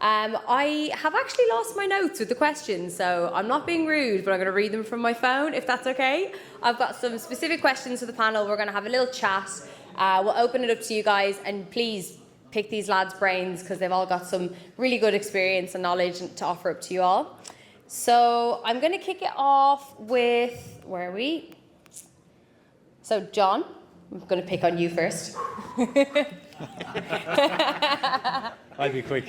I have actually lost my notes with the questions, so I'm not being rude, but I'm going to read them from my phone, if that's okay. I've got some specific questions for the panel. We're going to have a little chat. We'll open it up to you guys, and please pick these lads' brains because they've all got some really good experience and knowledge to offer up to you all. So I'm going to kick it off with, where are we? So John, I'm going to pick on you first. I'll be quick.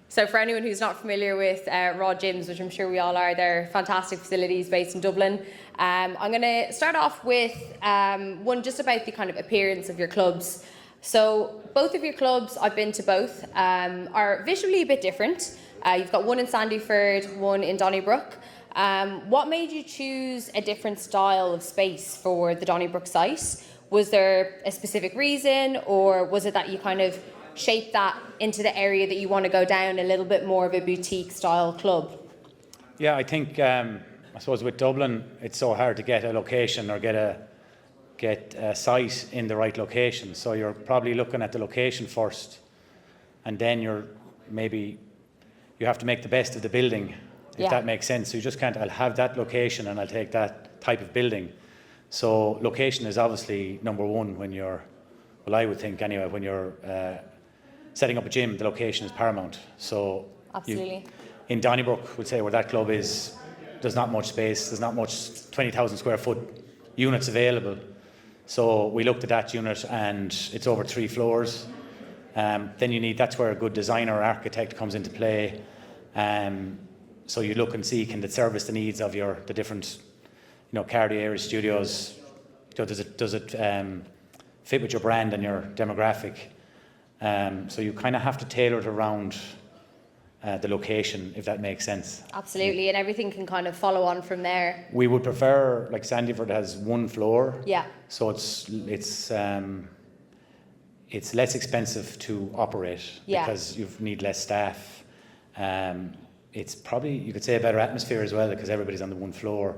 So for anyone who's not familiar with Raw Gyms, which I'm sure we all are, they're fantastic facilities based in Dublin. I'm going to start off with one just about the kind of appearance of your clubs. So both of your clubs, I've been to both, are visually a bit different. You've got one in Sandyford, one in Donnybrook. What made you choose a different style of space for the Donnybrook site? Was there a specific reason, or was it that you kind of shaped that into the area that you want to go down a little bit more of a boutique style club? Yeah, I think, I suppose with Dublin, it's so hard to get a location or get a site in the right location. So you're probably looking at the location first, and then you have to make the best of the building, if that makes sense. So you just can't, I'll have that location and I'll take that type of building. So location is obviously number one when you're, well, I would think anyway, when you're setting up a gym, the location is paramount. So absolutely. In Donnybrook, we'd say where that club is, there's not much space, there's not much 20,000 square foot units available. So we looked at that unit and it's over 3 floors. Then that's where a good designer or architect comes into play. So you look and see, can it service the needs of the different, cardio area studios? Does it fit with your brand and your demographic? So you kind of have to tailor it around the location, if that makes sense. Absolutely, and everything can kind of follow on from there. We would prefer, like Sandyford has 1 floor. Yeah. So it's less expensive to operate because you need less staff. It's probably, you could say, a better atmosphere as well because everybody's on the 1 floor.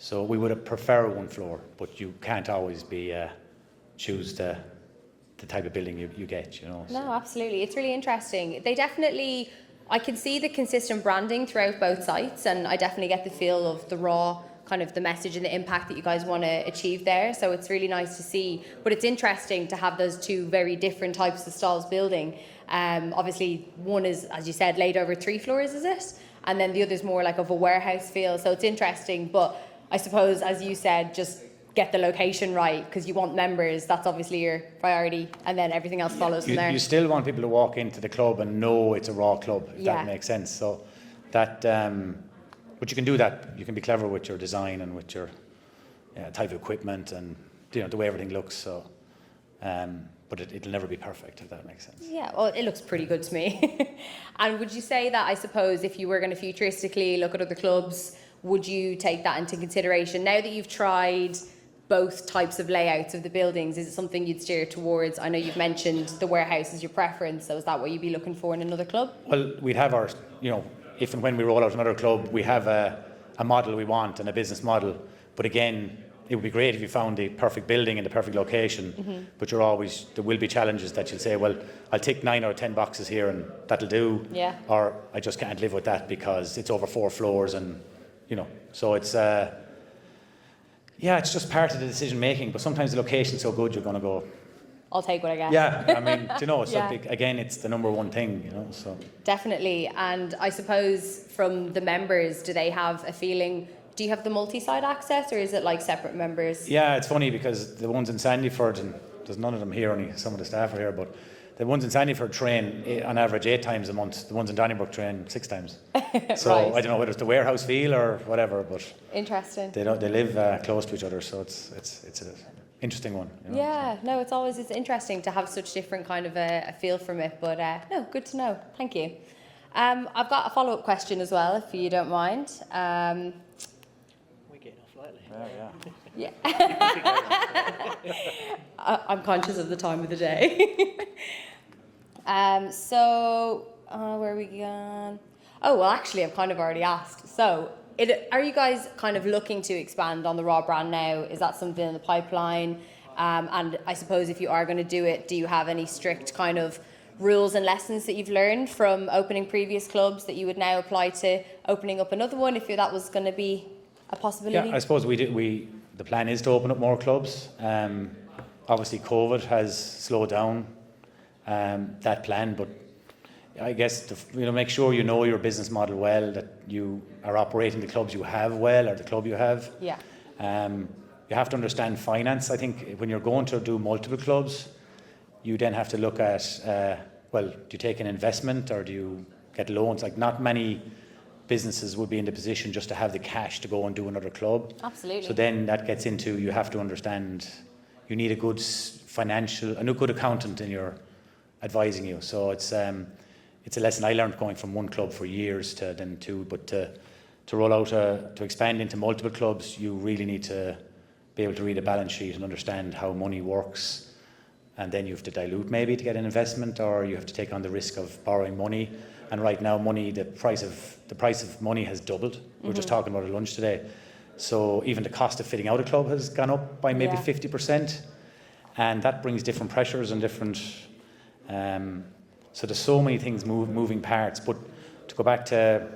So we would prefer 1 floor, but you can't always choose the type of building you get, No, absolutely. It's really interesting. I can see the consistent branding throughout both sites, and I definitely get the feel of the raw kind of the message and the impact that you guys want to achieve there. So it's really nice to see. But it's interesting to have those 2 very different types of styles building. Obviously, one is, as you said, laid over 3 floors, is it? And then the other's more like of a warehouse feel. So it's interesting. But I suppose, as you said, just get the location right because you want members. That's obviously your priority, and then everything else follows from there. You still want people to walk into the club and know it's a Raw club, if that makes sense. So that, but you can do that. You can be clever with your design and with your type of equipment and the way everything looks. So, but it'll never be perfect, if that makes sense. Yeah, well, it looks pretty good to me. And would you say that, I suppose, if you were going to futuristically look at other clubs, would you take that into consideration now that you've tried both types of layouts of the buildings? Is it something you'd steer towards? I know you've mentioned the warehouse as your preference, so is that what you'd be looking for in another club? Well, we'd have our, if and when we roll out another club, we have a model we want and a business model. But again, it would be great if you found the perfect building in the perfect location, but there will be challenges that you'll say, well, I'll tick 9 or 10 boxes here and that'll do. Yeah. Or I just can't live with that because it's over 4 floors and, so it's, it's just part of the decision making, but sometimes the location's so good you're going to go, I'll take what I get. Yeah, I mean, again, it's the number one thing, so. Definitely, and I suppose from the members, do they have a feeling, do you have the multi-site access or is it like separate members? Yeah, it's funny because the ones in Sandyford, and there's none of them here, only some of the staff are here, but the ones in Sandyford train on average 8 times a month. The ones in Donnybrook train 6 times. So right. I don't know whether it's the warehouse feel or whatever, but interesting. They live close to each other, so it's an interesting one. Yeah, no, it's interesting to have such different kind of a feel from it. But no, good to know. Thank you. I've got a follow-up question as well, if you don't mind. We're getting off lightly. Yeah. I'm conscious of the time of the day. Where are we going? Oh, well, actually, I've kind of already asked. So, are you guys kind of looking to expand on the Raw brand now? Is that something in the pipeline? And I suppose if you are going to do it, do you have any strict kind of rules and lessons that you've learned from opening previous clubs that you would now apply to opening up another one, if that was going to be a possibility? Yeah, I suppose the plan is to open up more clubs. Obviously, COVID has slowed down that plan, but I guess make sure you know your business model well, that you are operating the clubs you have well, or the club you have. Yeah. You have to understand finance. I think when you're going to do multiple clubs, you then have to look at, do you take an investment or do you get loans? Like, not many businesses would be in the position just to have the cash to go and do another club. Absolutely. So then that gets into, you have to understand, you need a good good accountant in your advising you. So it's a lesson I learned going from one club for years to then two, but to roll out, to expand into multiple clubs, you really need to be able to read a balance sheet and understand how money works, and then you have to dilute maybe to get an investment, or you have to take on the risk of borrowing money. And right now, the price of money has doubled. We were just talking about at lunch today. So even the cost of fitting out a club has gone up by maybe 50%, and that brings different pressures and different. So there's so many things moving parts. But to go back to,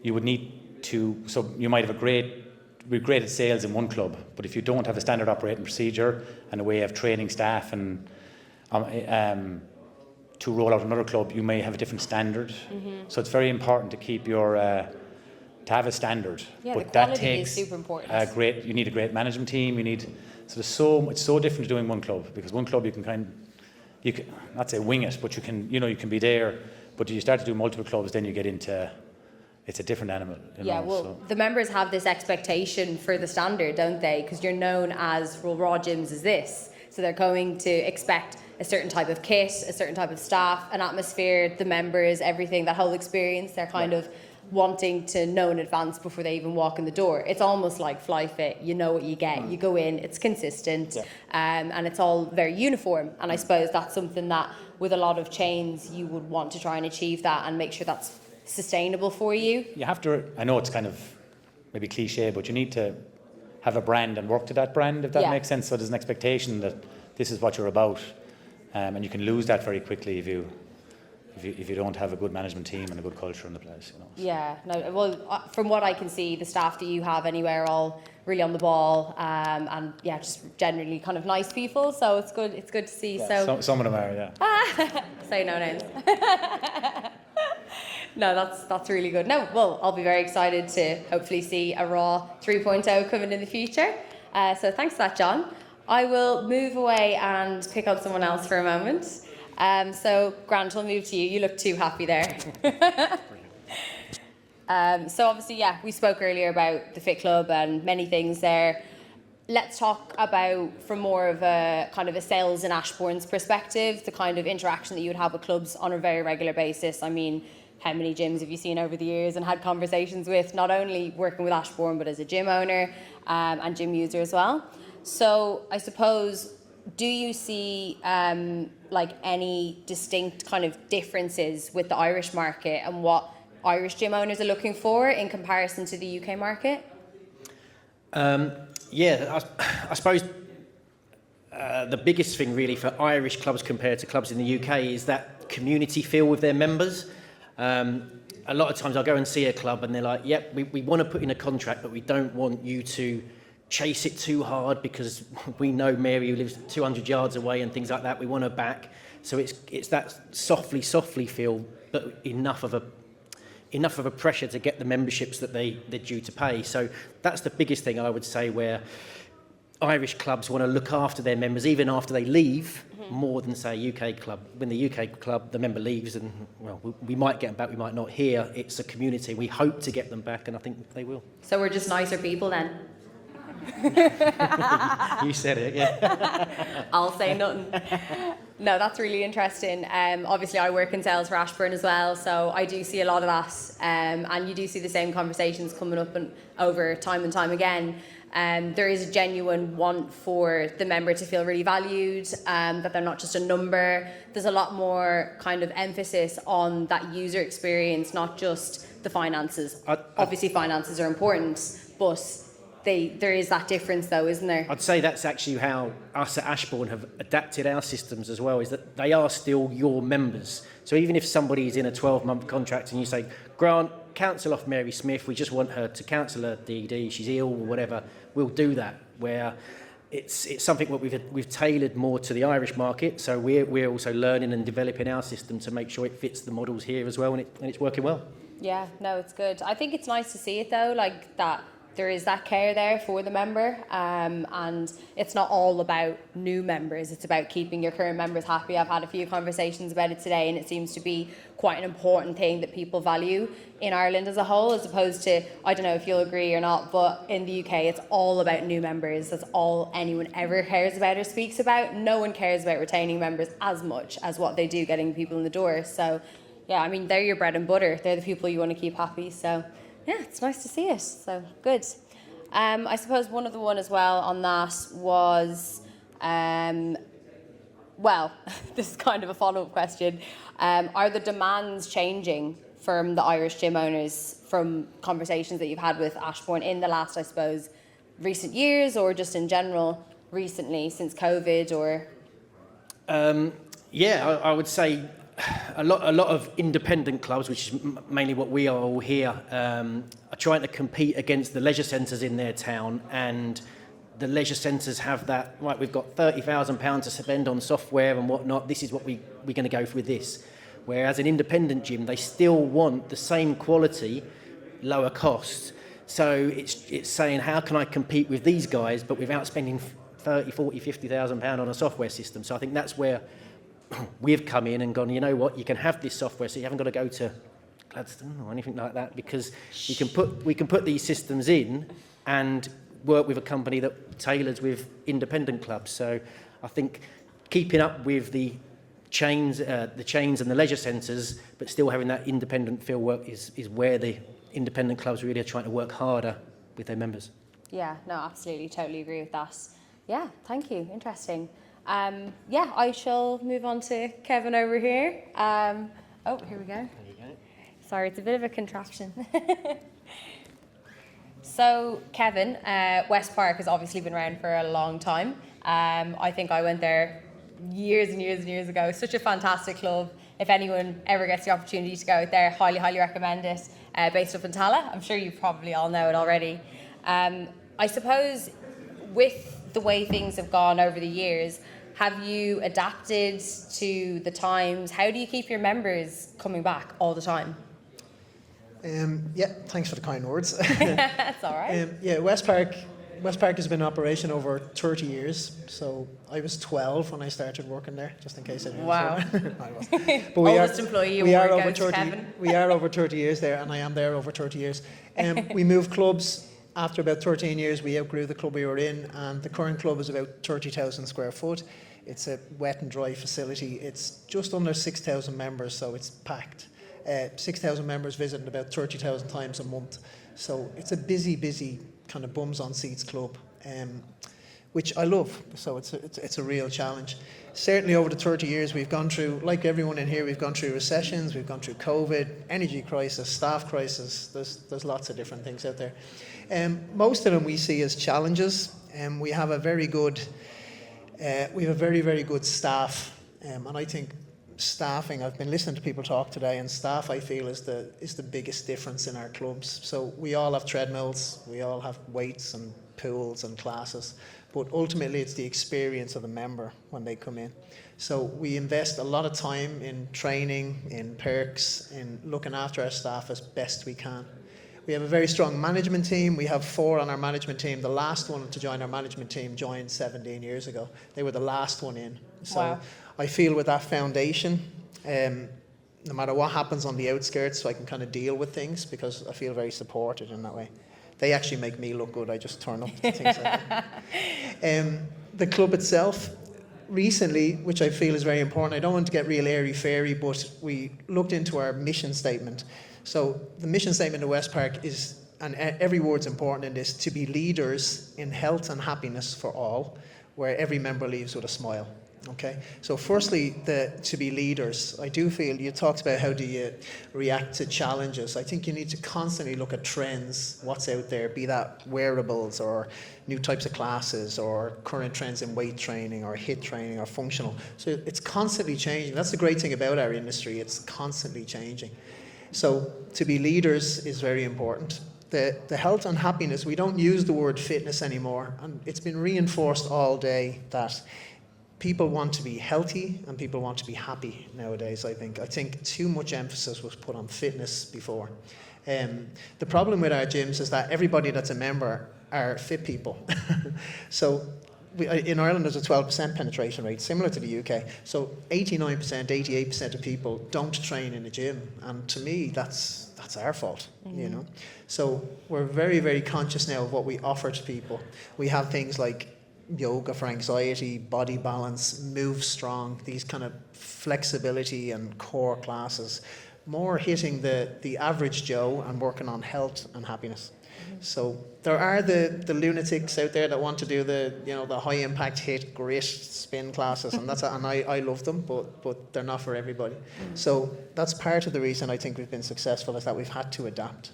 you would need to. So you might have we're great at sales in one club, but if you don't have a standard operating procedure and a way of training staff and to roll out another club, you may have a different standard. So it's very important to keep to have a standard. Yeah, but the quality that takes is super important. You need a great management team. It's so different to doing one club, because one club you can not say wing it, but you can be there. But you start to do multiple clubs, then you get into, it's a different animal. The members have this expectation for the standard, don't they? Because you're known as, Raw Gyms is this. So they're going to expect a certain type of kit, a certain type of staff, an atmosphere, the members, everything, that whole experience. They're kind of wanting to know in advance before they even walk in the door. It's almost like FlyFit. You know what you get. You go in, it's consistent, and it's all very uniform. And I suppose that's something that with a lot of chains you would want to try and achieve that and make sure that's sustainable for you. You have to, I know it's kind of maybe cliche, but you need to have a brand and work to that brand, if that makes sense. So there's an expectation that this is what you're about, and you can lose that very quickly if you don't have a good management team and a good culture in the place. Yeah, no. Well, from what I can see, the staff that you have anyway are all really on the ball, and just generally kind of nice people. So it's good. It's good to see. Yeah, so some of them are, yeah. Say no names. No, that's really good. No, well, I'll be very excited to hopefully see a Raw 3.0 coming in the future. So thanks for that, John. I will move away and pick on someone else for a moment. So Grant, we'll move to you. You look too happy there. So obviously, we spoke earlier about the Fit Club and many things there. Let's talk about, from more of a kind of a sales in Ashbourne's perspective, the kind of interaction that you would have with clubs on a very regular basis. I mean, how many gyms have you seen over the years and had conversations with, not only working with Ashbourne, but as a gym owner and gym user as well? So I suppose, do you see any distinct kind of differences with the Irish market and what Irish gym owners are looking for in comparison to the UK market? I suppose the biggest thing really for Irish clubs compared to clubs in the UK is that community feel with their members. A lot of times I'll go and see a club and they're like, yep, we want to put in a contract, but we don't want you to chase it too hard because we know Mary, who lives 200 yards away and things like that, we want her back. So it's that softly feel, but enough of a pressure to get the memberships that they're due to pay. So that's the biggest thing I would say, where Irish clubs want to look after their members even after they leave, more than say a UK club. When the UK club, the member leaves and, well, we might get them back, we might not. Here, it's a community. We hope to get them back, and I think they will. So we're just nicer people then? You said it, yeah. I'll say nothing. No, that's really interesting. Obviously, I work in sales for Ashbourne as well, so I do see a lot of that, and you do see the same conversations coming up and over time and time again. There is a genuine want for the member to feel really valued, that they're not just a number. There's a lot more kind of emphasis on that user experience, not just the finances. Obviously, finances are important, but there is that difference though, isn't there? I'd say that's actually how us at Ashbourne have adapted our systems as well, is that they are still your members. So even if somebody's in a 12-month contract and you say, Grant, counsel off Mary Smith, we just want her to counsel her DD, she's ill or whatever, we'll do that. Where it's something what we've tailored more to the Irish market, so we're also learning and developing our system to make sure it fits the models here as well, and it's working well. Yeah, no, it's good. I think it's nice to see it though, like that there is that care there for the member, and it's not all about new members, it's about keeping your current members happy. I've had a few conversations about it today, and it seems to be quite an important thing that people value in Ireland as a whole, as opposed to, I don't know if you'll agree or not, but in the UK it's all about new members. That's all anyone ever cares about or speaks about. No one cares about retaining members as much as what they do getting people in the door. So yeah, I mean, they're your bread and butter, they're the people you want to keep happy. So yeah, it's nice to see it. So good. I suppose one of the one as well on that was, well, this is kind of a follow-up question. Are the demands changing from the Irish gym owners from conversations that you've had with Ashbourne in the last, I suppose, recent years, or just in general recently since COVID? Or yeah, I would say a lot of independent clubs, which is mainly what we are all here, are trying to compete against the leisure centres in their town, and the leisure centres have that, right, we've got £30,000 to spend on software and whatnot, this is what we're going to go for with this. Whereas an independent gym, they still want the same quality, lower cost. So it's saying, how can I compete with these guys, but without spending 30, 40, 50,000 pound on a software system? So I think that's where we've come in and gone, you know what, you can have this software, so you haven't got to go to Gladstone or anything like that, because we can put these systems in and work with a company that tailors with independent clubs. So I think keeping up with the chains and the leisure centres, but still having that independent feel work is where the independent clubs really are trying to work harder with their members. Yeah, no, absolutely, totally agree with that. Yeah, thank you, interesting. Yeah, I shall move on to Kevin over here. Oh, here we go. There you go. Sorry, it's a bit of a contraction. So, Kevin, West Park has obviously been around for a long time. I think I went there years and years and years ago. Such a fantastic club. If anyone ever gets the opportunity to go out there, highly, highly recommend it. Based up in Tala. I'm sure you probably all know it already. I suppose with the way things have gone over the years, have you adapted to the times? How do you keep your members coming back all the time? Yeah, thanks for the kind words. That's all right. Yeah, West Park has been in operation over 30 years. So I was 12 when I started working there, just in case anyone Wow. I wasn't. But Oldest employee in Workout, Kevin. We are over 30 years there, and I am there over 30 years. We moved clubs. After about 13 years, we outgrew the club we were in, and the current club is about 30,000 square foot. It's a wet and dry facility. It's just under 6,000 members, so it's packed. 6,000 members visiting about 30,000 times a month. So it's a busy kind of bums on seats club, which I love. So it's a real challenge. Certainly over the 30 years we've gone through, like everyone in here, we've gone through recessions, we've gone through COVID, energy crisis, staff crisis. There's lots of different things out there. Most of them we see as challenges. We have a very good, very good staff, and I think staffing, I've been listening to people talk today, and staff I feel is the biggest difference in our clubs. So we all have treadmills, we all have weights and pools and classes, but ultimately it's the experience of the member when they come in. So we invest a lot of time in training, in perks, in looking after our staff as best we can. We have a very strong management team. We have 4 on our management team. The last one to join our management team joined 17 years ago. They were the last one in. So wow. I feel with that foundation, no matter what happens on the outskirts, so I can kind of deal with things because I feel very supported in that way. They actually make me look good. I just turn up to things like that. The club itself, recently, which I feel is very important, I don't want to get real airy-fairy, but we looked into our mission statement. So the mission statement of West Park is, and every word's important in this, to be leaders in health and happiness for all, where every member leaves with a smile. Okay, so firstly, to be leaders, I do feel you talked about how do you react to challenges. I think you need to constantly look at trends, what's out there, be that wearables or new types of classes or current trends in weight training or HIIT training or functional. So it's constantly changing. That's the great thing about our industry, it's constantly changing. So to be leaders is very important. The health and happiness, we don't use the word fitness anymore, and it's been reinforced all day that people want to be healthy and people want to be happy nowadays, I think. I think too much emphasis was put on fitness before. The problem with our gyms is that everybody that's a member are fit people. So in Ireland there's a 12% penetration rate, similar to the UK. So 89%, 88% of people don't train in a gym. And to me, that's our fault, you know. So we're very, very conscious now of what we offer to people. We have things like yoga for anxiety, body balance, move strong, these kind of flexibility and core classes, more hitting the average Joe and working on health and happiness. So there are the lunatics out there that want to do the high impact HIIT, grit, spin classes, and I love them, but they're not for everybody. So that's part of the reason I think we've been successful, is that we've had to adapt.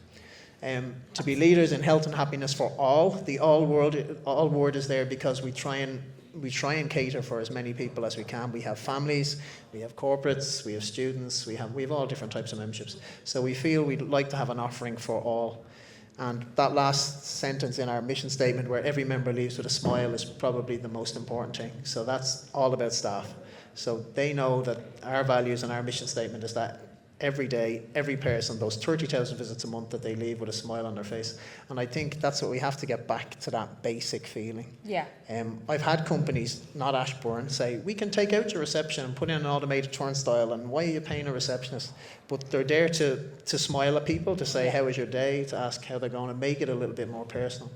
To be leaders in health and happiness for all, the all word is there because we try and cater for as many people as we can. We have families, we have corporates, we have students, we have all different types of memberships. So we feel we'd like to have an offering for all. And that last sentence in our mission statement, where every member leaves with a smile, is probably the most important thing. So that's all about staff. So they know that our values and our mission statement is that every day, every person, those 30,000 visits a month, that they leave with a smile on their face. And I think that's what we have to get back to, that basic feeling. Yeah. I've had companies, not Ashbourne, say, we can take out your reception and put in an automated turnstile, and why are you paying a receptionist? But they're there to smile at people, to say, how was your day, to ask how they're going, and make it a little bit more personal.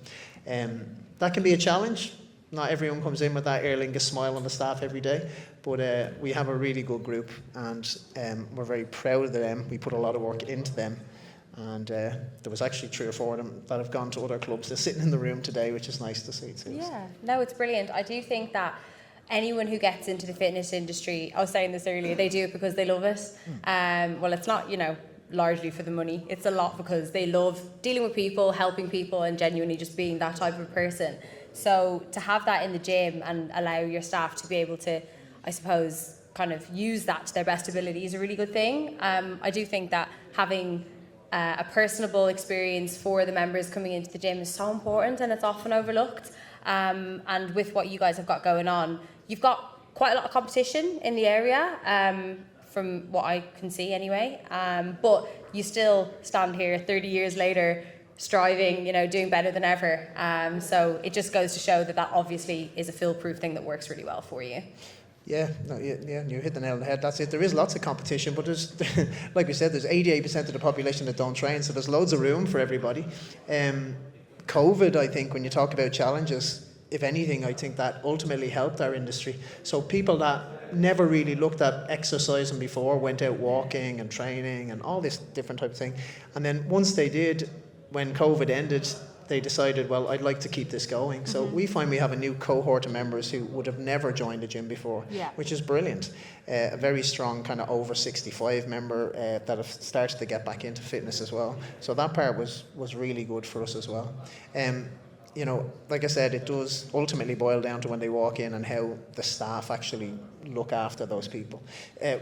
That can be a challenge. Not everyone comes in with that Aer Lingus smile on the staff every day, but we have a really good group, and we're very proud of them. We put a lot of work into them, and there was actually 3 or 4 of them that have gone to other clubs. They're sitting in the room today, which is nice to see too. Yeah, no, it's brilliant. I do think that anyone who gets into the fitness industry, I was saying this earlier, they do it because they love it. Well, it's not, largely for the money. It's a lot because they love dealing with people, helping people, and genuinely just being that type of person. So to have that in the gym and allow your staff to be able to, I suppose, kind of use that to their best ability is a really good thing. I do think that having a personable experience for the members coming into the gym is so important, and it's often overlooked. And with what you guys have got going on, you've got quite a lot of competition in the area, from what I can see anyway. But you still stand here 30 years later, striving, doing better than ever. So it just goes to show that obviously is a foolproof thing that works really well for you. Yeah, you hit the nail on the head. That's it. There is lots of competition, but there's, like we said, there's 88% of the population that don't train, so there's loads of room for everybody. COVID, I think, when you talk about challenges, if anything, I think that ultimately helped our industry. So people that never really looked at exercising before went out walking and training and all this different type of thing. And then once they did, when COVID ended, they decided, well, I'd like to keep this going. So we find we have a new cohort of members who would have never joined the gym before, which is brilliant. A very strong kind of over 65 member that have started to get back into fitness as well. So that part was really good for us as well. Like I said, it does ultimately boil down to when they walk in and how the staff actually look after those people.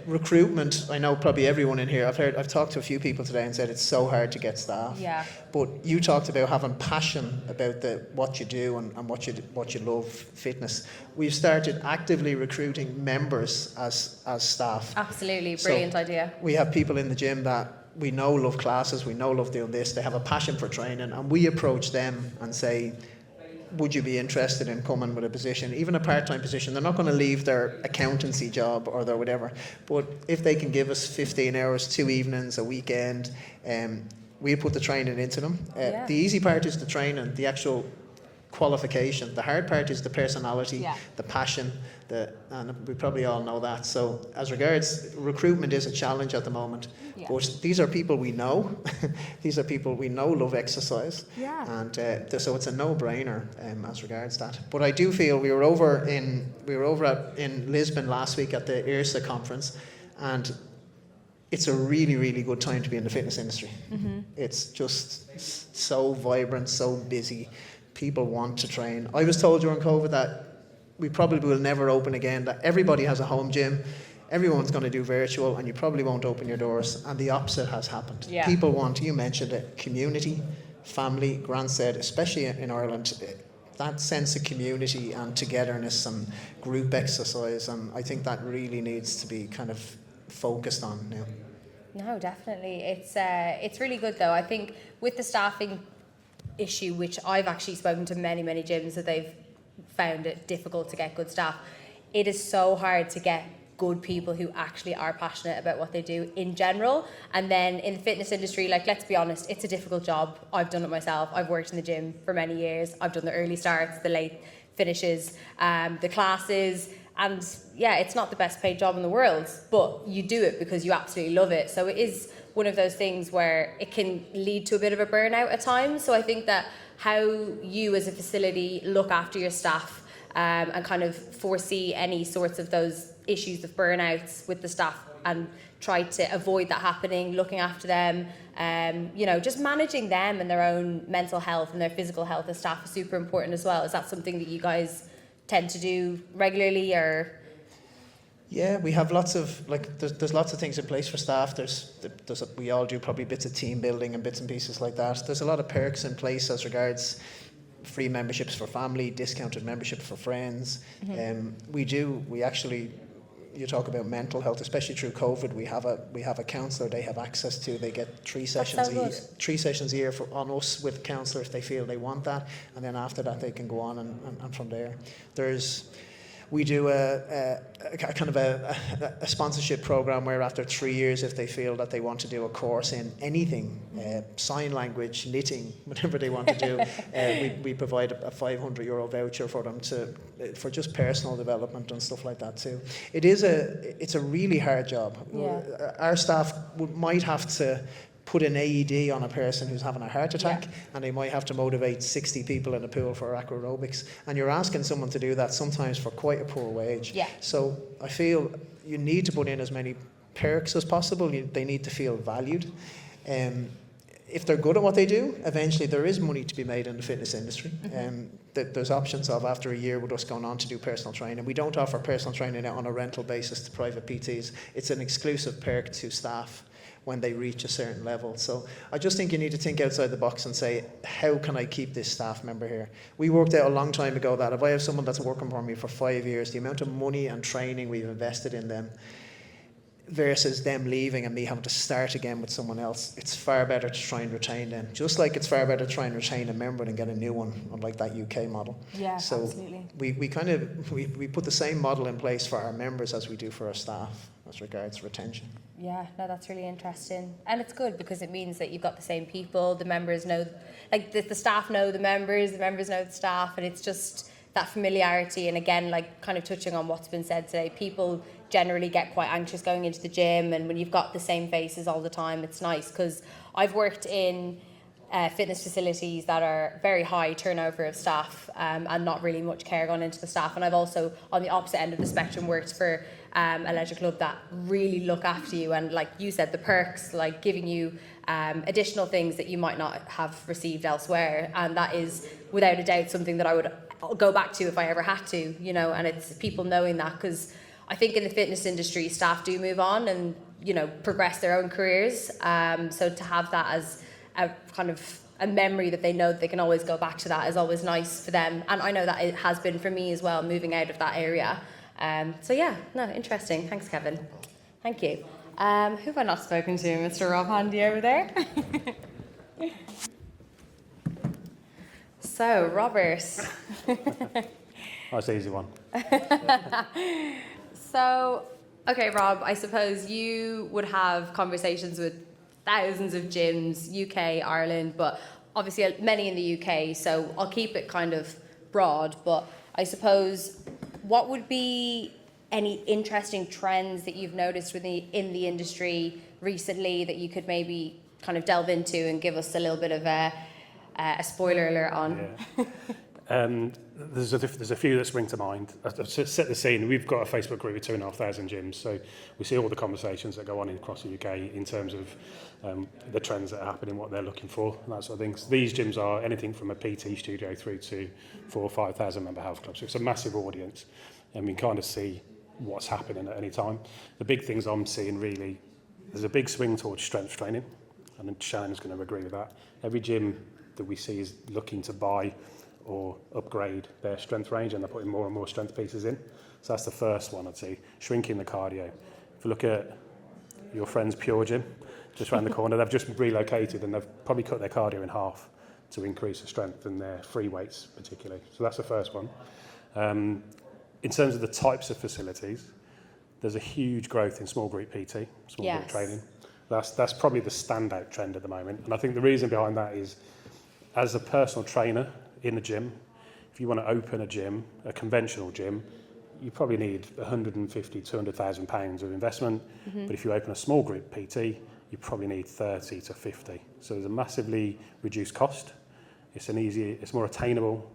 Recruitment, I know probably everyone in here, I've talked to a few people today and said it's so hard to get staff. Yeah. But you talked about having passion about what you do and what you love, fitness. We've started actively recruiting members as staff. Absolutely, brilliant idea. We have people in the gym that we know love classes, we know love doing this, they have a passion for training, and we approach them and say, would you be interested in coming with a position, even a part-time position? They're not going to leave their accountancy job or their whatever, but if they can give us 15 hours, 2 evenings, a weekend, we put the training into them. The easy part is the training, the actual qualification. The hard part is the personality, Yeah. the passion, and we probably all know that. So as regards recruitment is a challenge at the moment. Yeah. But these are people we know. These are people we know love exercise. Yeah. And so it's a no-brainer as regards that. But I do feel we were over in Lisbon last week at the IRSA conference, and it's a really, really good time to be in the fitness industry. Mm-hmm. It's just so vibrant, so busy. People want to train. I was told during COVID that we probably will never open again, that everybody has a home gym, everyone's going to do virtual, and you probably won't open your doors. And the opposite has happened. Yeah. People want, you mentioned it, community, family. Grant said, especially in Ireland, that sense of community and togetherness and group exercise, and I think that really needs to be kind of focused on now. No, definitely. It's really good though. I think with the staffing issue, which I've actually spoken to many gyms that they've found it difficult to get good staff. It is so hard to get good people who actually are passionate about what they do in general. And then in the fitness industry, like, let's be honest, it's a difficult job. I've done it myself. I've worked in the gym for many years. I've done the early starts, the late finishes, the classes. And yeah, it's not the best paid job in the world, but you do it because you absolutely love it. So it is one of those things where it can lead to a bit of a burnout at times. So I think that how you as a facility look after your staff and kind of foresee any sorts of those issues of burnouts with the staff and try to avoid that happening, looking after them, just managing them and their own mental health and their physical health as staff is super important as well. Is that something that you guys tend to do regularly, or? Yeah, we have lots of, there's lots of things in place for staff. We all do probably bits of team building and bits and pieces like that. There's a lot of perks in place as regards free memberships for family, discounted membership for friends. You talk about mental health, especially through COVID. We have a counsellor they have access to. They get 3 sessions a year on us with a counsellor if they feel they want that, and then after that they can go on and from there. We do a kind of a sponsorship program where after 3 years, if they feel that they want to do a course in anything, sign language, knitting, whatever they want to do, we provide a €500 voucher for them for just personal development and stuff like that too. It's a really hard job. Yeah. Our staff might have to put an AED on a person who's having a heart attack, and they might have to motivate 60 people in a pool for aquarobics, and you're asking someone to do that sometimes for quite a poor wage. Yeah. So I feel you need to put in as many perks as possible. They need to feel valued. If they're good at what they do, eventually there is money to be made in the fitness industry. There's options of, after a year with us going on to do personal training. We don't offer personal training on a rental basis to private PTs. It's an exclusive perk to staff when they reach a certain level. So I just think you need to think outside the box and say, how can I keep this staff member here? We worked out a long time ago that if I have someone that's working for me for 5 years, the amount of money and training we've invested in them versus them leaving and me having to start again with someone else, it's far better to try and retain them. Just like it's far better to try and retain a member than get a new one, unlike that UK model. Yeah, so absolutely. we put the same model in place for our members as we do for our staff as regards retention. Yeah, no, that's really interesting. And it's good because it means that you've got the same people, the members know, like the staff know the members know the staff, and it's just that familiarity. And again, like kind of touching on what's been said today, people generally get quite anxious going into the gym, and when you've got the same faces all the time, it's nice. Because I've worked in fitness facilities that are very high turnover of staff and not really much care gone into the staff. And I've also, on the opposite end of the spectrum, worked for a leisure club that really look after you, and like you said, the perks, like giving you additional things that you might not have received elsewhere. And that is without a doubt something that I would go back to if I ever had to, and it's people knowing that, because I think in the fitness industry, staff do move on and, progress their own careers. So to have that as a kind of a memory that they know that they can always go back to, that is always nice for them. And I know that it has been for me as well, moving out of that area. Interesting. Thanks, Kevin. Thank you. Who have I not spoken to? Mr. Rob Handy over there. So, Robert. That's an easy one. So, okay, Rob, I suppose you would have conversations with thousands of gyms, UK, Ireland, but obviously many in the UK, so I'll keep it kind of broad, but I suppose what would be any interesting trends that you've noticed in the industry recently that you could maybe kind of delve into and give us a little bit of a spoiler alert on? Yeah. There's a few that spring to mind. To set the scene, we've got a Facebook group with 2,500 gyms, so we see all the conversations that go on across the UK in terms of the trends that are happening, what they're looking for, and that sort of thing. So these gyms are anything from a PT studio through to 4,000 or 5,000 member health clubs. So it's a massive audience, and we can kind of see what's happening at any time. The big things I'm seeing really, there's a big swing towards strength training, and Shannon's going to agree with that. Every gym that we see is looking to buy or upgrade their strength range, and they're putting more and more strength pieces in. So that's the first one I'd say, shrinking the cardio. If you look at your friend's Pure Gym, just around the corner, they've just relocated and they've probably cut their cardio in half to increase the strength and their free weights particularly. So that's the first one. In terms of the types of facilities, there's a huge growth in small group PT, small group training. That's probably the standout trend at the moment. And I think the reason behind that is, as a personal trainer in the gym, if you want to open a gym, a conventional gym, you probably need 150, 200,000 pounds of investment. But if you open a small group PT, you probably need 30 to 50. So there's a massively reduced cost. It's more attainable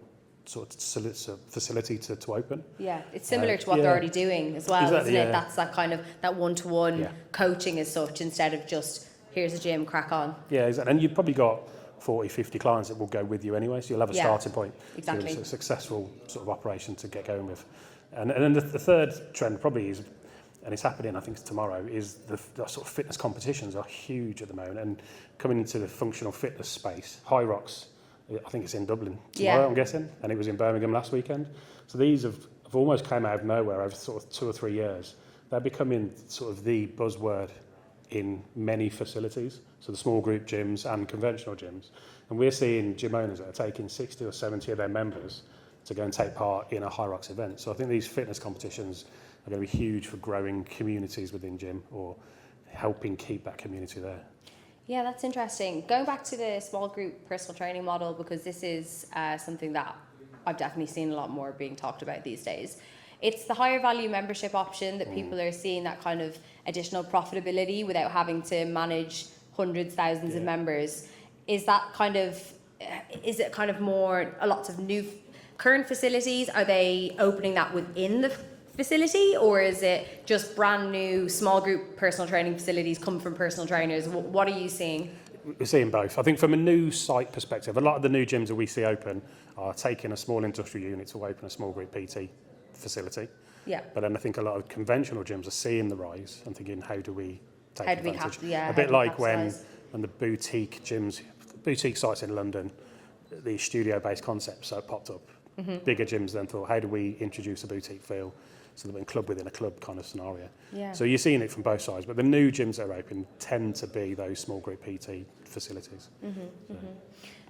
sort of facility to open. Yeah, it's similar to what they're already doing as well, exactly, isn't it? That's that kind of that one-to-one coaching as such, instead of just here's a gym, crack on. Yeah, exactly. And you've probably got 40, 50 clients that will go with you anyway, so you'll have a starting point. Exactly. So it's a successful sort of operation to get going with. And then the third trend probably is, and it's happening I think tomorrow, is the sort of fitness competitions are huge at the moment, and coming into the functional fitness space. High Rocks, I think it's in Dublin tomorrow, I'm guessing, and it was in Birmingham last weekend. So these have almost come out of nowhere over sort of 2 or 3 years. They're becoming sort of the buzzword in many facilities, so the small group gyms and conventional gyms. And we're seeing gym owners that are taking 60 or 70 of their members to go and take part in a High Rocks event. So I think these fitness competitions are going to be huge for growing communities within gym, or helping keep that community there. Yeah, that's interesting. Going back to the small group personal training model, because this is something that I've definitely seen a lot more being talked about these days. It's the higher value membership option that people are seeing, that kind of additional profitability without having to manage hundreds, thousands of members. Is it kind of more a lot of new current facilities? Are they opening that within the facility, or is it just brand new small group personal training facilities come from personal trainers? What are you seeing? We're seeing both. I think from a new site perspective, a lot of the new gyms that we see open are taking a small industrial unit to open a small group PT facility. Yeah. But then I think a lot of conventional gyms are seeing the rise and thinking, how do we take How do we advantage? a bit like when capitalise? the boutique gyms, boutique sites in London, the studio-based concepts popped up. Bigger gyms then thought, how do we introduce a boutique feel? So that club within a club kind of scenario. Yeah. So you're seeing it from both sides, but the new gyms that are open tend to be those small group PT facilities.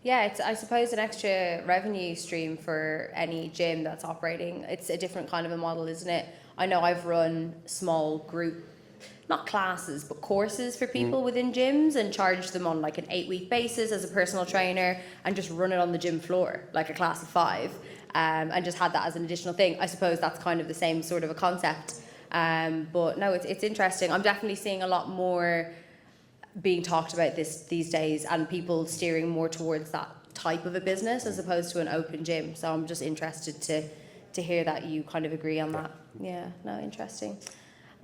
Yeah, it's, I suppose, an extra revenue stream for any gym that's operating. It's a different kind of a model, isn't it? I know I've run small group, not classes, but courses for people within gyms, and charged them on like an 8-week basis as a personal trainer, and just run it on the gym floor, like a class of 5. And just had that as an additional thing. I suppose that's kind of the same sort of a concept. But no, it's interesting. I'm definitely seeing a lot more being talked about these days, and people steering more towards that type of a business as opposed to an open gym. So I'm just interested to hear that you kind of agree on that. Yeah, no, interesting.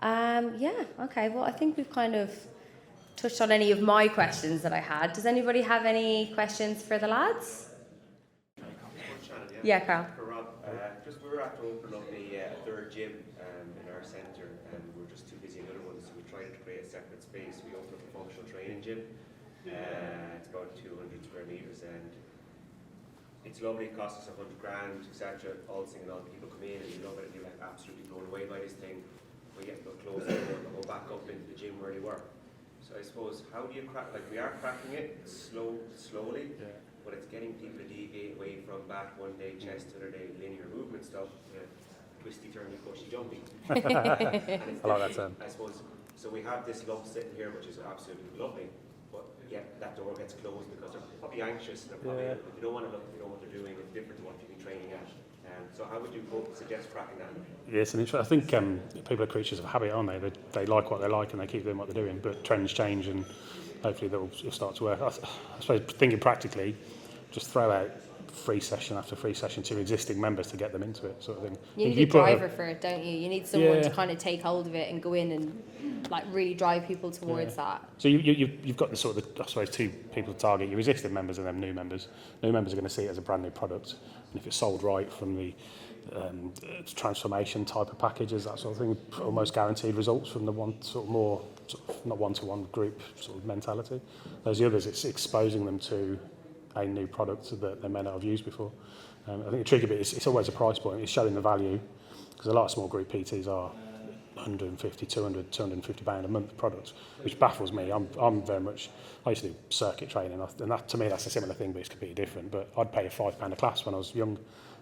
Yeah, okay. Well, I think we've kind of touched on any of my questions that I had. Does anybody have any questions for the lads? Yeah, Carl. For Rob, we were after opening up a third gym in our centre, and we were just too busy in other ones, so we tried to create a separate space. We opened up a functional training gym. It's about 200 square metres, and it's lovely. It costs us $100,000, etc. All singing, all the people come in and you love it, and you're like absolutely blown away by this thing. We get to close it and go back up into the gym where you were. So I suppose, how do you crack? Like, we are cracking it slowly. Yeah. But it's getting people to deviate away from back one day, chest the other day, linear movement stuff, twisty, turny, pushy, jumpy. I like that term. I suppose, so we have this lump sitting here, which is absolutely lovely, but yet that door gets closed because they're probably anxious. They're probably they don't want to look, they know what they're doing. It's different to what you've been training at. So how would you suggest cracking that? Yes, and I think people are creatures of habit, aren't they? They like what they like and they keep doing what they're doing. But trends change, and hopefully it'll start to work. I suppose thinking practically, just throw out free session after free session to existing members to get them into it, sort of thing. You need a driver for it, don't you? You need someone to kind of take hold of it and go in and like really drive people towards that. So you've got the sort of, I suppose, two people to target: your existing members and then new members. New members are going to see it as a brand new product, and if it's sold right from the transformation type of packages, that sort of thing, almost guaranteed results from the one sort of more not one-to-one group sort of mentality. Those the others, it's exposing them to a new product that they may not have used before. I think the tricky bit is it's always a price point. It's showing the value, because a lot of small group PTs are 150, 200, 250 pound a month products, which baffles me. I'm very much, I used to do circuit training, and that, to me that's a similar thing, but it's completely different. But I'd pay £5 a class when I was young,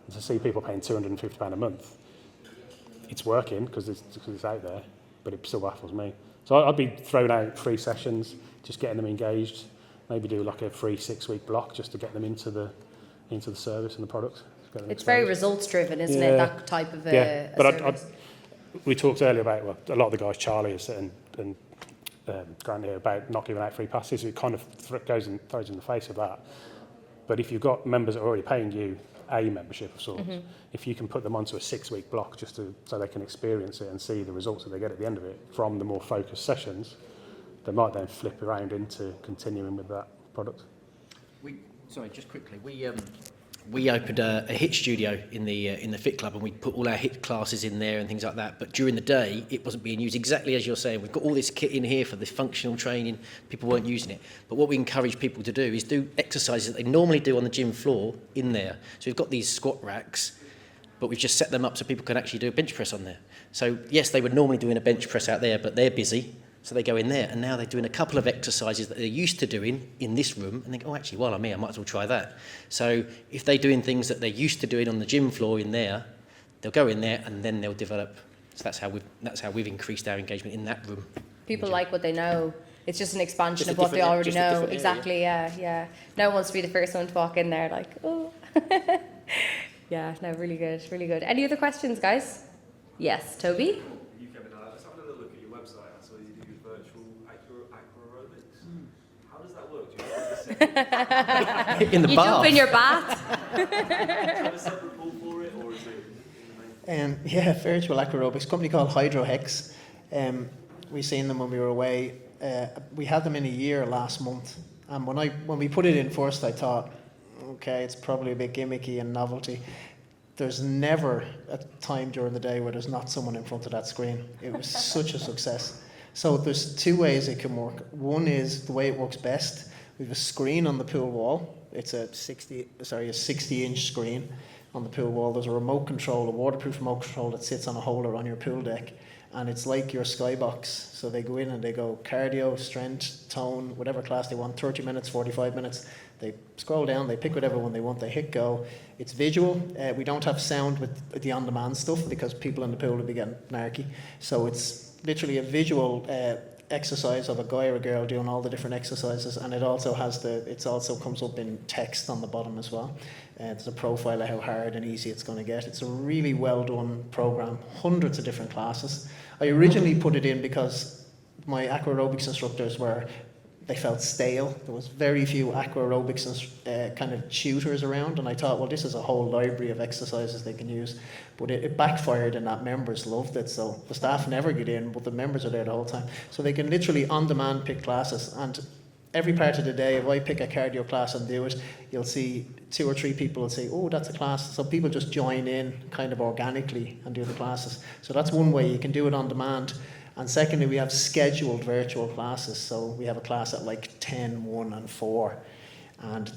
and to see people paying £250 a month, it's working because it's out there, but it still baffles me. So I'd be throwing out free sessions, just getting them engaged. Maybe do like a free 6-week block just to get them into the service and the product. It's very results driven, isn't it? That type of service. We talked earlier about, well, a lot of the guys, Charlie and Grant here, about not giving out free passes. It kind of throws in the face of that. But if you've got members that are already paying you a membership of sorts, if you can put them onto a 6-week block just so they can experience it and see the results that they get at the end of it from the more focused sessions, they might then flip around into continuing with that product. Just quickly, we opened a HIIT studio in the Fit Club, and we put all our HIIT classes in there and things like that. But during the day, it wasn't being used exactly as you're saying. We've got all this kit in here for this functional training. People weren't using it. But what we encourage people to do is do exercises that they normally do on the gym floor in there. So we've got these squat racks, but we've just set them up so people can actually do a bench press on there. So yes, they were normally doing a bench press out there, but they're busy. So they go in there, and now they're doing a couple of exercises that they're used to doing in this room, and they go, oh, actually, while I'm here, I might as well try that. So if they're doing things that they're used to doing on the gym floor in there, they'll go in there, and then they'll develop. So that's how we've increased our engagement in that room. People like what they know. It's just an expansion of what they already know. Exactly, yeah. No one wants to be the first one to walk in there like, oh. Yeah, no, really good, really good. Any other questions, guys? Yes, Toby? In the you bath. jump in your bath. Virtual acroaerobics, company called Hydrohex. We seen them when we were away. We had them in a year last month, and when we put it in first, I thought, okay, it's probably a bit gimmicky and novelty. There's never a time during the day where there's not someone in front of that screen. It was such a success. So there's two ways it can work. One is the way it works best. We have a screen on the pool wall. It's a 60-inch screen on the pool wall. There's a remote control, a waterproof remote control that sits on a holder on your pool deck, and it's like your skybox. So they go in and they go cardio, strength, tone, whatever class they want, 30 minutes, 45 minutes. They scroll down, they pick whatever one they want, they hit go. It's visual. We don't have sound with the on-demand stuff because people in the pool will be getting narky. So it's literally a visual exercise of a guy or a girl doing all the different exercises, and it also comes up in text on the bottom as well. There's a profile of how hard and easy it's going to get. It's a really well done program, hundreds of different classes. I originally put it in because my aquarobics instructors they felt stale. There was very few aquarobics kind of tutors around, and I thought, well, this is a whole library of exercises they can use. But it backfired in that members loved it. So the staff never get in, but the members are there the whole time. So they can literally on demand pick classes, and every part of the day, if I pick a cardio class and do it, you'll see 2 or 3 people will say, oh, that's a class. So people just join in kind of organically and do the classes. So that's one way you can do it on demand. And secondly, we have scheduled virtual classes. So we have a class at like 10, 1 and 4. And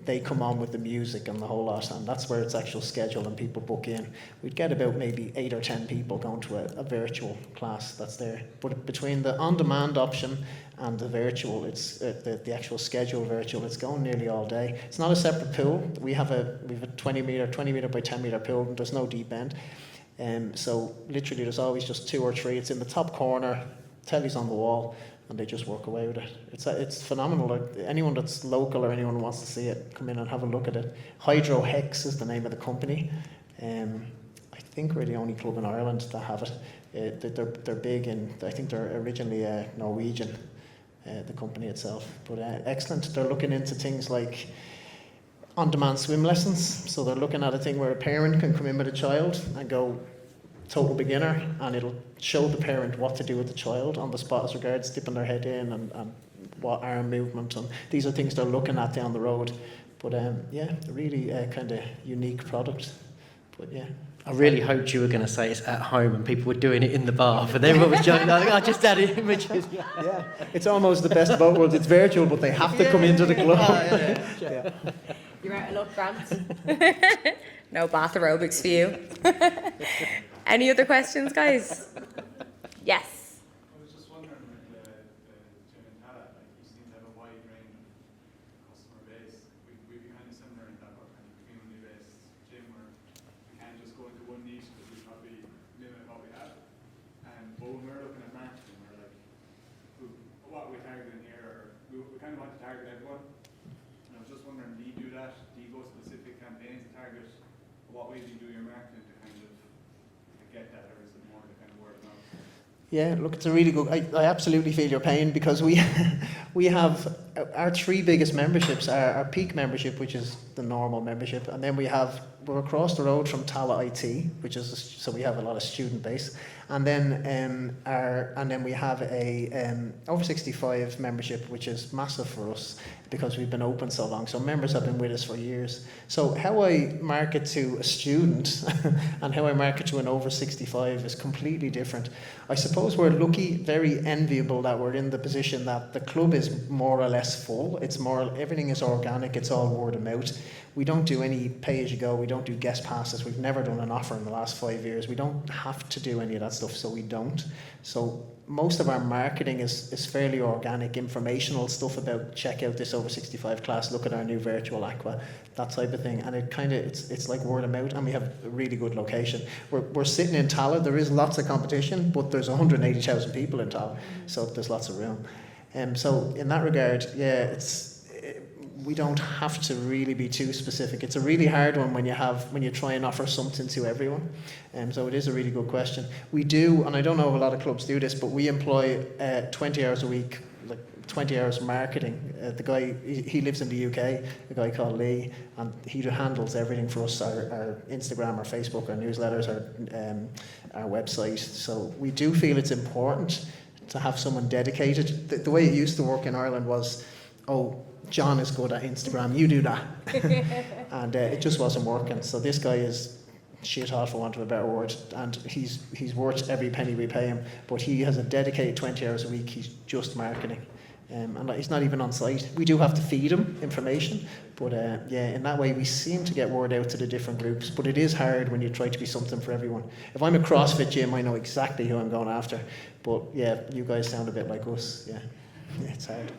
they come on with the music and the whole lot. And that's where it's actual scheduled and people book in. We'd get about maybe 8 or 10 people going to a virtual class that's there. But between the on-demand option and the virtual, it's the actual scheduled virtual, it's going nearly all day. It's not a separate pool. We have a 20 metre by 10 metre pool, and there's no deep end. So literally there's always just 2 or 3. It's in the top corner, telly's on the wall, and they just work away with it. It's phenomenal. Like, anyone that's local or anyone who wants to see it, come in and have a look at it. Hydro Hex is the name of the company. I think we're the only club in Ireland that have it. They're big, and I think they're originally Norwegian, the company itself. But excellent. They're looking into things like on-demand swim lessons. So they're looking at a thing where a parent can come in with a child and go total beginner, and it'll show the parent what to do with the child on the spot as regards dipping their head in and what arm movement, and these are things they're looking at down the road. But yeah, really kind of unique product. But yeah. I really hoped you were going to say it's at home and people were doing it in the bath, and everyone was joking. I just added images. Yeah, it's almost the best of both worlds. It's virtual, but they have to come into the club. Yeah. You're out of luck, Grant. No bath aerobics for you. Any other questions, guys? Yes. I was just wondering with the gym in Tala, like you seem to have a wide range of customer base. We'd be kind of similar in that we're kind of community-based gym where we can't just go into one niche because we probably limit what we have. But when we're looking at marketing, we're like, what are we targeting here? We kind of want to target everyone. And I was just wondering, do you do that? Do you go specific campaigns to target? What way do you do your marketing to kind of get that, or is it more the kind of word of mouth? Yeah, look, it's a really good. I absolutely feel your pain, because we have our three biggest memberships are our Peak membership, which is the normal membership, and then we're across the road from Tala IT, which is so we have a lot of student base, and then we have a over 65 membership, which is massive for us because we've been open so long. So members have been with us for years. So how I market to a student and how I market to an over 65 is completely different. I suppose we're lucky, very enviable that we're in the position that the club is more or less full. It's more, everything is organic. It's all word of mouth. We don't do any pay-as-you-go. We don't do guest passes. We've never done an offer in the last 5 years. We don't have to do any of that stuff, so we don't. So most of our marketing is fairly organic, informational stuff about check out this over 65 class, look at our new virtual aqua, that type of thing. And it kind of it's like word of mouth, and we have a really good location. We're sitting in Tala. There is lots of competition, but there's 180,000 people in Tala, so there's lots of room. So in that regard, yeah, we don't have to really be too specific. It's a really hard one when you try and offer something to everyone. So it is a really good question. We do, and I don't know if a lot of clubs do this, but we employ 20 hours a week, like 20 hours marketing. The guy, he lives in the UK, a guy called Lee, and he handles everything for us, our Instagram, our Facebook, our newsletters, our website. So we do feel it's important to have someone dedicated. The way it used to work in Ireland was, John is good at Instagram, you do that. And it just wasn't working. So this guy is shit hot, for want of a better word, and he's worth every penny we pay him. But he has a dedicated 20 hours a week, he's just marketing. And he's not even on site. We do have to feed him information, but in that way we seem to get word out to the different groups. But it is hard when you try to be something for everyone. If I'm a CrossFit gym, I know exactly who I'm going after. But yeah, you guys sound a bit like us. Yeah, it's hard.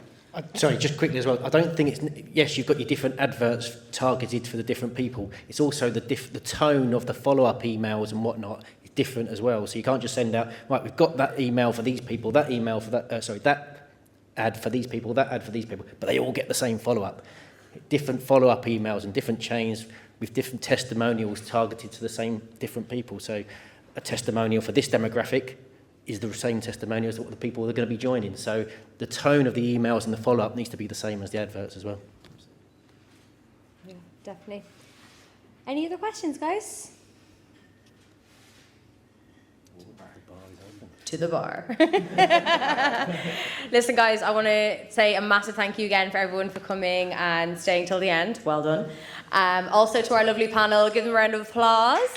Sorry, just quickly as well. I don't think it's... Yes, you've got your different adverts targeted for the different people. It's also the tone of the follow-up emails and whatnot is different as well. So you can't just send out, right, we've got that email for these people, that email for that... that ad for these people, that ad for these people, but they all get the same follow-up. Different follow-up emails and different chains with different testimonials targeted to the same different people. So a testimonial for this demographic is the same testimonial as what the people are going to be joining. So the tone of the emails and the follow-up needs to be the same as the adverts as well. Yeah, definitely. Any other questions, guys? To the bar. Listen, guys, I want to say a massive thank you again for everyone for coming and staying till the end. Well done. Also to our lovely panel, give them a round of applause.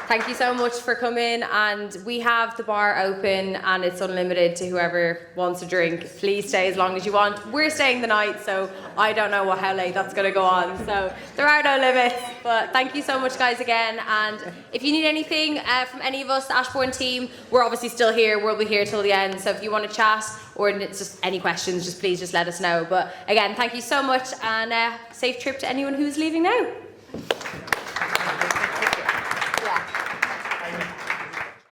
Thank you so much for coming, and we have the bar open and it's unlimited to whoever wants a drink. Please stay as long as you want. We're staying the night, so I don't know how late that's going to go on. So there are no limits, but thank you so much, guys, again. And if you need anything from any of us, the Ashbourne team, we're obviously still here. We'll be here till the end. So if you want to chat or it's just any questions, please let us know. But again, thank you so much, and safe trip to anyone who's leaving now.